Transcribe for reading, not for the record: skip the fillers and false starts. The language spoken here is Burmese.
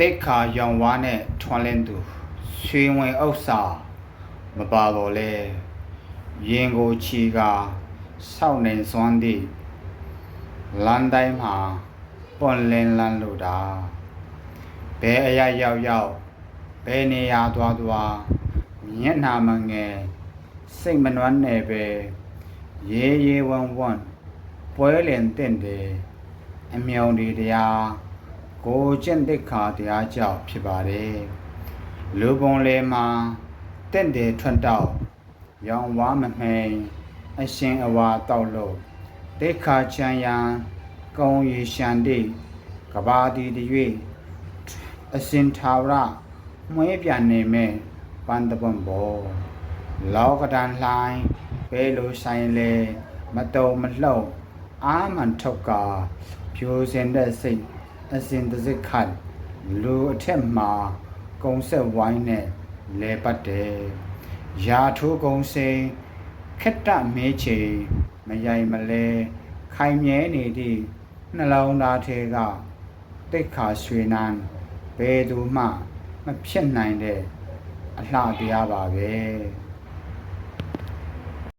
တိတ်ခါရောင်ဝါနဲ့ထွန်းလင်းသူရွှေဝင်ဥစ္စာမပါတော့လဲရင်ကိုချီကစောက်နေစွမ်းသည့်လမ်းတိုင်းမှာပွန်လင်းလန်းလို့တာဘဲအရရောက်ဘဲနေရာသွားမျက်နှာမငယ်စိတ်မနှွမ်းနယ်ပဲရေးဝန်းပွဲလင်တင့်တယ်အမြောင်ဒီတရားကိုကျင့်တိတ်ခါတရားကြောင့်ဖြစ်ပါတယ်လူပုံလေမှာတင့်တယ်ထွတ်တော့ရောင်ဝါမမှိန်အရှင်အဝါတောက်လို့တိတ်ခါချမ်းရန်ကုံရီရှန်တိကဘာတီတ၍အရှင်သာဝရမွေးပြန်နေမဲ့ပန်းတပွန်ဘောလောကဒန်လှိုင်းဘဲလိုဆိုင်လေမတုံမလှုပ်အာမန်ထုတ်ကာဖြိုစင်တဲ့စိတ်အစဉ်တစစ်ခတ်လူအထက်မှာကုံဆက်ဝိုင်းနဲ့လဲပတ်တယ်ရာထိုးကုံစိန်ခက်တမဲချေမရိုင်မလဲခိုင်မြဲနေသည့်နှလုံးသားထဲကတိတ်ခါရွှေနန်းဘယ်သူမှမဖြစ်နိုင်တဲ့အလှတရားပါပဲ